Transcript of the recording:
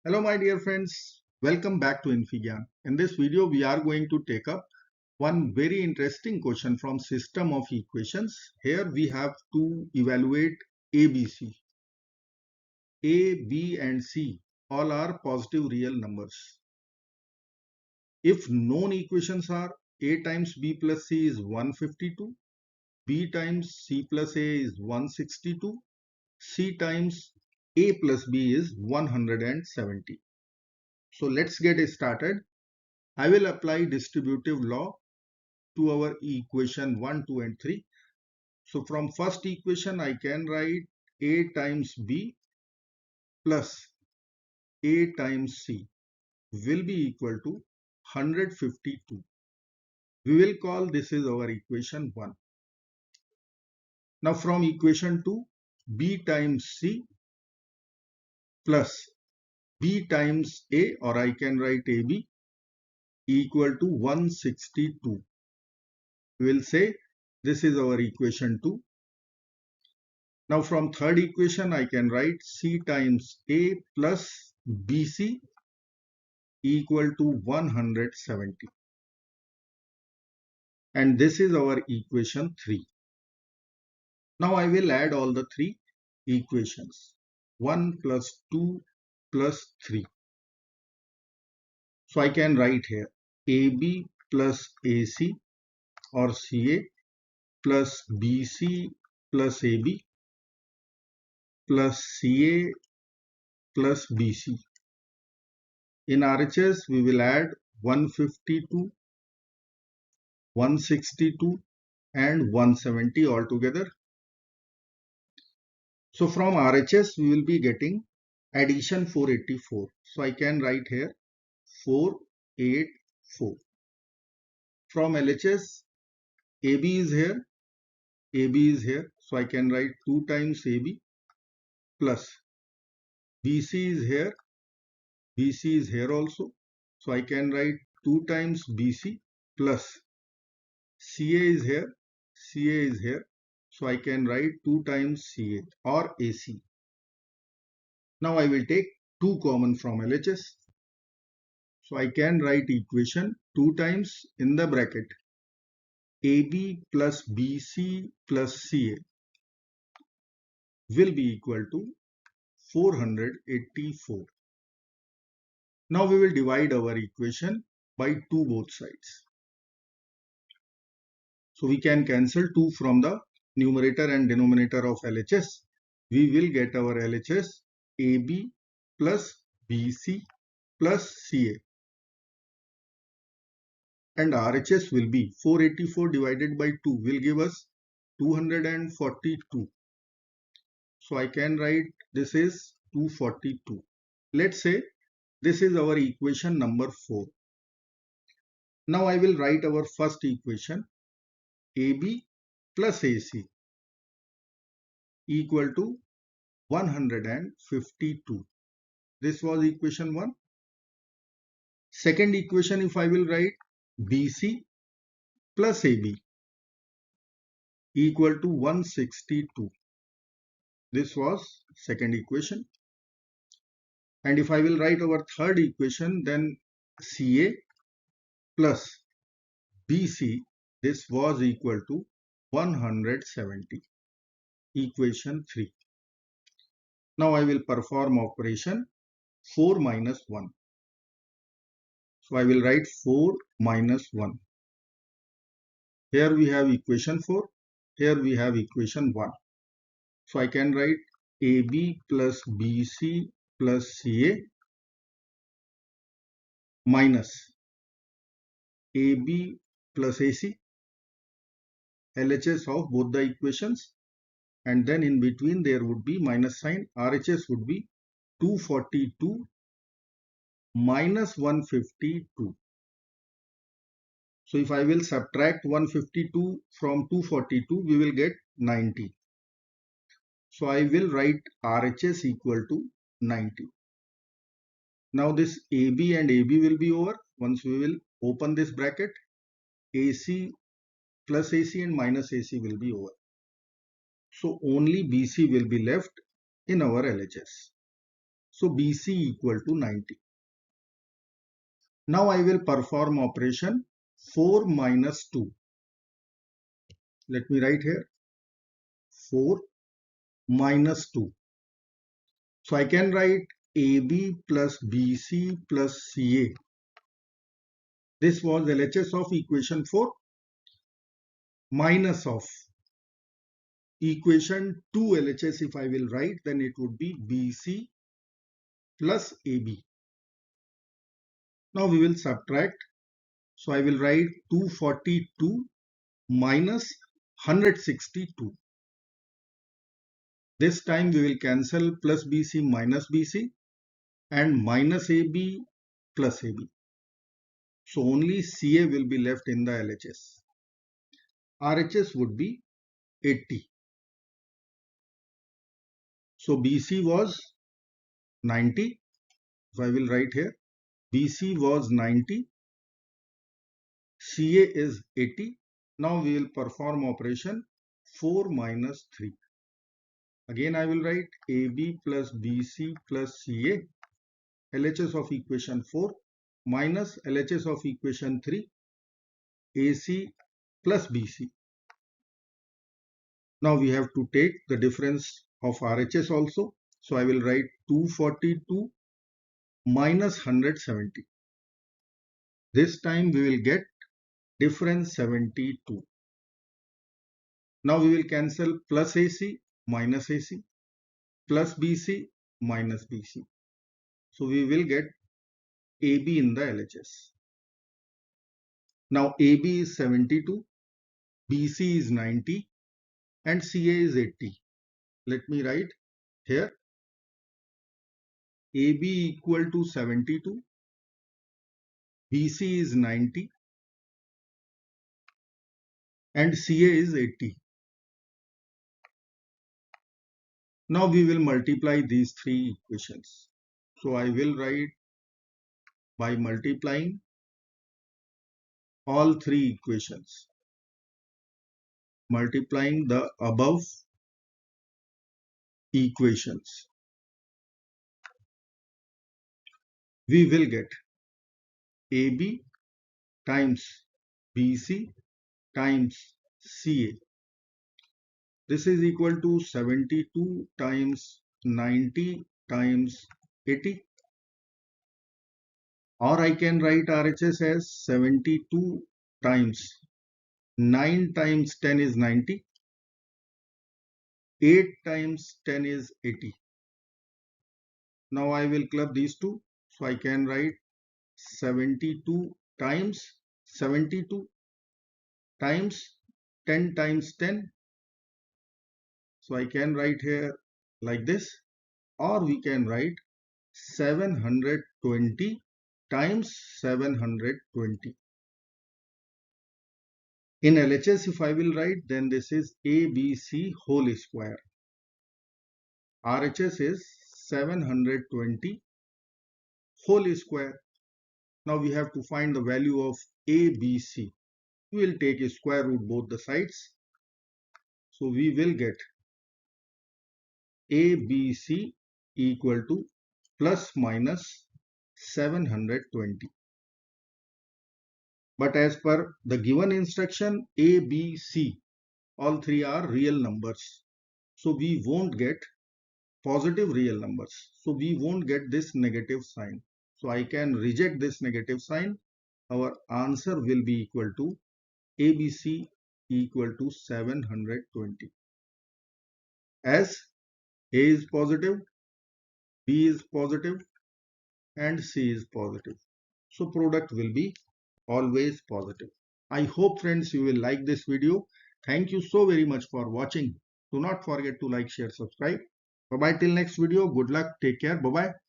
Hello my dear friends, welcome back to infyGyan. In this video we are going to take up one very interesting question from system of equations. Here we have to evaluate ABC. A, B and C all are positive real numbers. If known equations are A times B plus C is 152, B times C plus A is 162, C times A plus B is 170. So let's get started. I will apply distributive law to our equation 1, 2 and 3. So from first equation I can write A times B plus A times C will be equal to 152. We will call this is our equation 1. Now from equation 2, B times C plus B times A, or I can write AB, equal to 162. We will say this is our equation 2. Now from third equation I can write C times A plus BC equal to 170. And this is our equation 3. Now I will add all the three equations. 1 plus 2 plus 3. So I can write here AB plus AC or CA plus BC plus AB plus CA plus BC. In RHS we will add 152, 162 and 170 altogether. So from RHS we will be getting addition 484. So I can write here 484. From LHS, AB is here, AB is here. So I can write 2 times AB plus BC is here, BC is here also. So I can write 2 times BC plus CA is here, CA is here. So I can write 2 times CA or AC. Now I will take 2 common from LHS. So I can write equation 2 times in the bracket AB plus BC plus CA will be equal to 484. Now we will divide our equation by 2 both sides. So we can cancel 2 from the numerator and denominator of LHS. We will get our LHS AB plus BC plus CA. And RHS will be 484 divided by 2 will give us 242. So I can write this is 242. Let's say this is our equation number 4. Now I will write our first equation AB plus AC equal to 152. This was equation 1. Second equation, if I will write BC plus AB equal to 162. This was second equation. And if I will write our third equation, then CA plus BC, this was equal to 170. Equation 3. Now I will perform operation 4 minus 1. So I will write 4 minus 1. Here we have equation 4. Here we have equation 1. So I can write AB plus BC plus CA minus AB plus AC, LHS of both the equations, and then in between there would be minus sign. RHS would be 242 minus 152. So if I will subtract 152 from 242, we will get 90. So I will write RHS equal to 90. Now this AB and AB will be over. Once we will open this bracket, AC plus AC and minus AC will be over. So only BC will be left in our LHS. So BC equal to 90. Now I will perform operation 4 minus 2. Let me write here 4 minus 2. So I can write AB plus BC plus CA. This was LHS of equation 4 minus of equation 2 LHS. If I will write, then it would be BC plus AB. Now we will subtract. So I will write 242 minus 162. This time we will cancel plus BC minus BC and minus AB plus AB. So only CA will be left in the LHS. RHS would be 80. So BC was 90. So I will write here BC was 90. CA is 80. Now we will perform operation 4 minus 3. Again I will write AB plus BC plus CA, LHS of equation 4 minus LHS of equation 3, AC plus BC. Now we have to take the difference of RHS also. So I will write 242 minus 170. This time we will get difference 72. Now we will cancel plus AC minus AC plus BC minus BC. So we will get AB in the LHS. Now AB is 72, BC is 90 and CA is 80. Let me write here AB equal to 72, BC is 90 and CA is 80. Now we will multiply these three equations. So I will write by multiplying all three equations, multiplying the above equations, we will get AB times BC times CA. This is equal to 72 times 90 times 80. Or I can write RHS as 72 times 9 times 10 is 90. 8 times 10 is 80. Now I will club these two. So I can write 72 times 72 times 10 times 10. So I can write here like this, or we can write 720 times 720. In LHS, if I will write, then this is ABC whole square. RHS is 720 whole square. Now we have to find the value of ABC. We will take a square root both the sides. So we will get ABC equal to plus minus 720. But as per the given instruction, A, B, C, all three are real numbers. So we won't get positive real numbers. So we won't get this negative sign. So I can reject this negative sign. Our answer will be equal to ABC equal to 720. As A is positive, B is positive, and C is positive. So product will be always positive. I hope friends you will like this video. Thank you so very much for watching. Do not forget to like, share, subscribe. Bye bye till next video. Good luck. Take care. Bye bye.